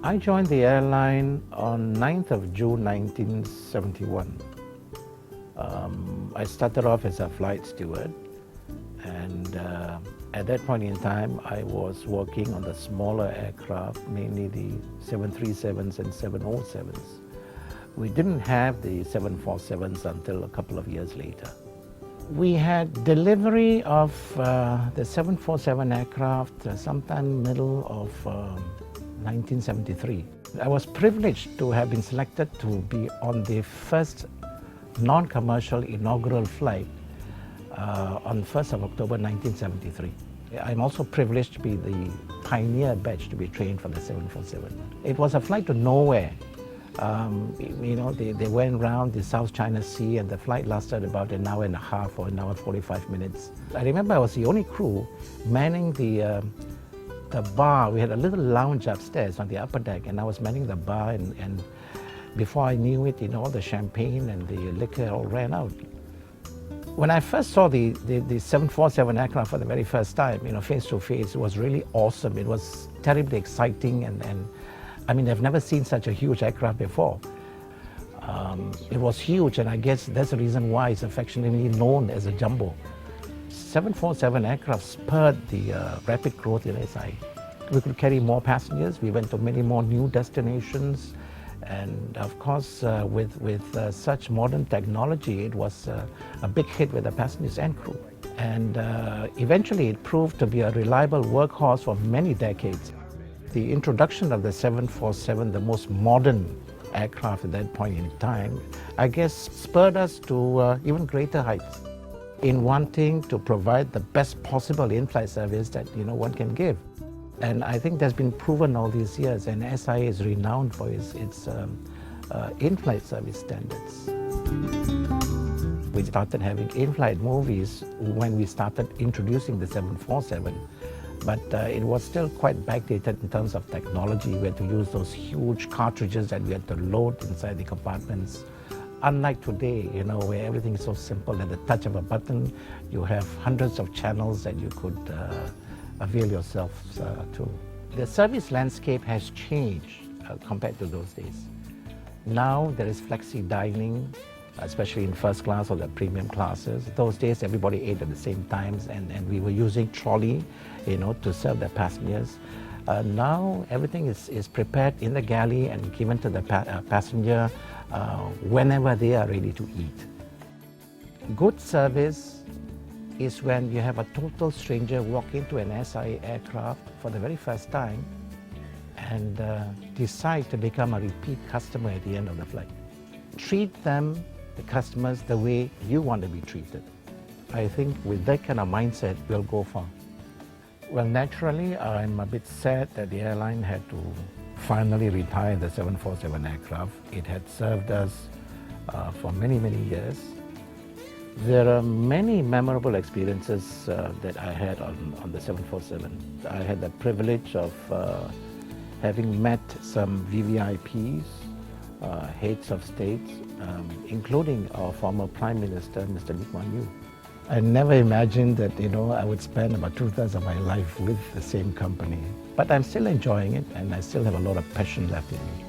I joined the airline on 9th of June 1971. I started off as a flight steward, and at that point in time I was working on the smaller aircraft, mainly the 737s and 707s. We didn't have the 747s until a couple of years later. We had delivery of the 747 aircraft sometime middle of 1973. I was privileged to have been selected to be on the first non-commercial inaugural flight on 1st of October 1973. I'm also privileged to be the pioneer batch to be trained for the 747. It was a flight to nowhere. They went around the South China Sea, and the flight lasted about an hour and a half or an hour 45 minutes. I remember I was the only crew manning the bar. We had a little lounge upstairs on the upper deck, and I was manning the bar, and before I knew it, all the champagne and the liquor all ran out. When I first saw the 747 aircraft for the very first time, face to face, it was really awesome. It was terribly exciting, and I mean, I've never seen such a huge aircraft before. It was huge, and I guess that's the reason why it's affectionately known as a jumbo. 747 aircraft spurred the rapid growth in SI. We could carry more passengers. We went to many more new destinations. And of course, with such modern technology, it was a big hit with the passengers and crew. And eventually it proved to be a reliable workhorse for many decades. The introduction of the 747, the most modern aircraft at that point in time, I guess spurred us to even greater heights in wanting to provide the best possible in-flight service that one can give. And I think that's been proven all these years, and SI is renowned for its in-flight service standards. We started having in-flight movies when we started introducing the 747, but it was still quite backdated in terms of technology. We had to use those huge cartridges that we had to load inside the compartments. Unlike today, where everything is so simple, at the touch of a button, you have hundreds of channels that you could avail yourself to. The service landscape has changed compared to those days. Now there is flexi dining, especially in first class or the premium classes. Those days everybody ate at the same times, and we were using trolley, to serve the passengers. Now everything is prepared in the galley and given to the passenger whenever they are ready to eat. Good service is when you have a total stranger walk into an SI aircraft for the very first time and decide to become a repeat customer at the end of the flight. Treat them, the customers, the way you want to be treated. I think with that kind of mindset, we'll go far. Well, naturally, I'm a bit sad that the airline had to finally retire the 747 aircraft. It had served us for many, many years. There are many memorable experiences that I had on the 747. I had the privilege of having met some VVIPs, heads of states, including our former Prime Minister, Mr. Lee Kuan Yew. I never imagined that, I would spend about 2/3 of my life with the same company. But I'm still enjoying it, and I still have a lot of passion left in me.